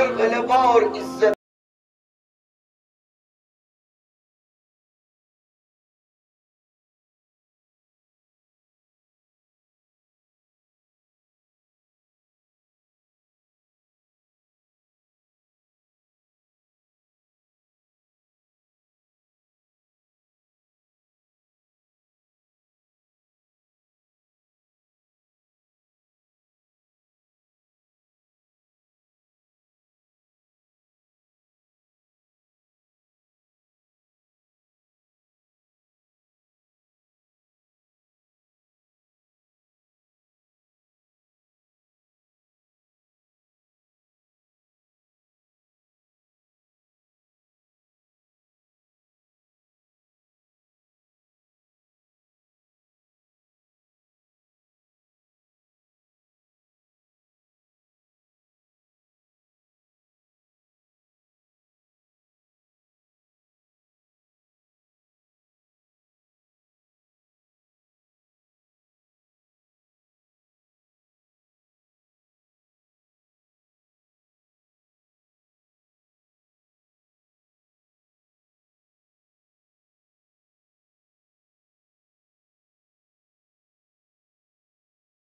अगर गलबा और इज्जत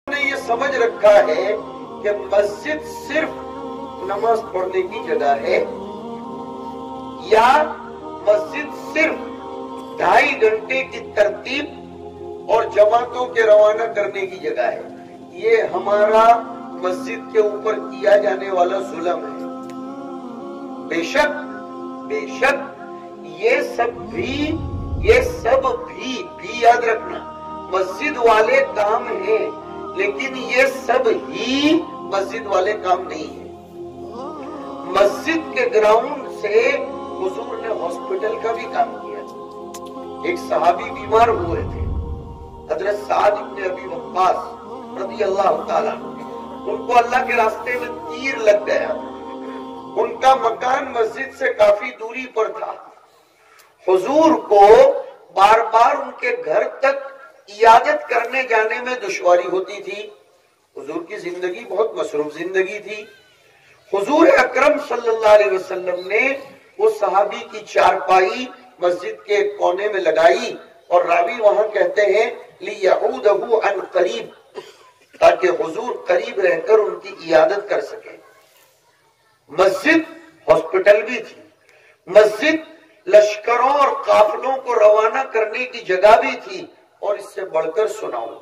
ने ये समझ रखा है कि मस्जिद सिर्फ नमाज पढ़ने की जगह है या मस्जिद सिर्फ 2.5 घंटे की तरतीब और जमातों के रवाना करने की जगह है। ये हमारा मस्जिद के ऊपर किया जाने वाला जुल्म है। बेशक बेशक ये सब भी याद रखना मस्जिद वाले काम है, लेकिन ये सब ही मस्जिद वाले काम नहीं है। मस्जिद के ग्राउंड से हुजूर ने हॉस्पिटल का भी काम किया। एक सहाबी बीमार हुए थे, हजरत साद इब्न अबी वक्कास रज़ी अल्लाह ताला, उनको अल्लाह के रास्ते में तीर लग गया। उनका मकान मस्जिद से काफी दूरी पर था। हुजूर को बार बार उनके घर तक इयादत करने जाने में दुश्वारी होती थी। हुजूर की जिंदगी बहुत मसरूफ जिंदगी थी। हुजूर अकरम सल्लल्लाहु अलैहि वसल्लम ने वो सहाबी की चारपाई मस्जिद के कोने में लगाई और रावी वहां कहते हैं लियऊदहु अन करीब, ताकि हुजूर करीब रहकर उनकी इयादत कर सके। मस्जिद हॉस्पिटल भी थी, मस्जिद लश्करों और काफिलों को रवाना करने की जगह भी थी। और इससे बढ़कर सुनाऊं,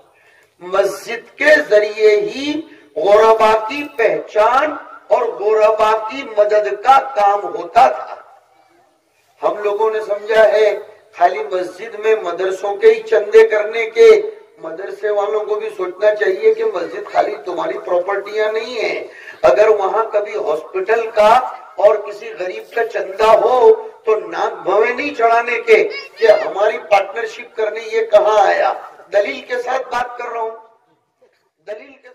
मस्जिद के जरिए ही गुरबा की पहचान और गुरबा की मदद का काम होता था। हम लोगों ने समझा है खाली मस्जिद में मदरसों के ही चंदे करने के। मदरसे वालों को भी सोचना चाहिए कि मस्जिद खाली तुम्हारी प्रॉपर्टियां नहीं है। अगर वहां कभी हॉस्पिटल का और किसी गरीब का चंदा हो तो नाक भवे नहीं चढ़ाने के कि हमारी पार्टनरशिप करने ये कहाँ आया। दलील के साथ बात कर रहा हूं, दलील के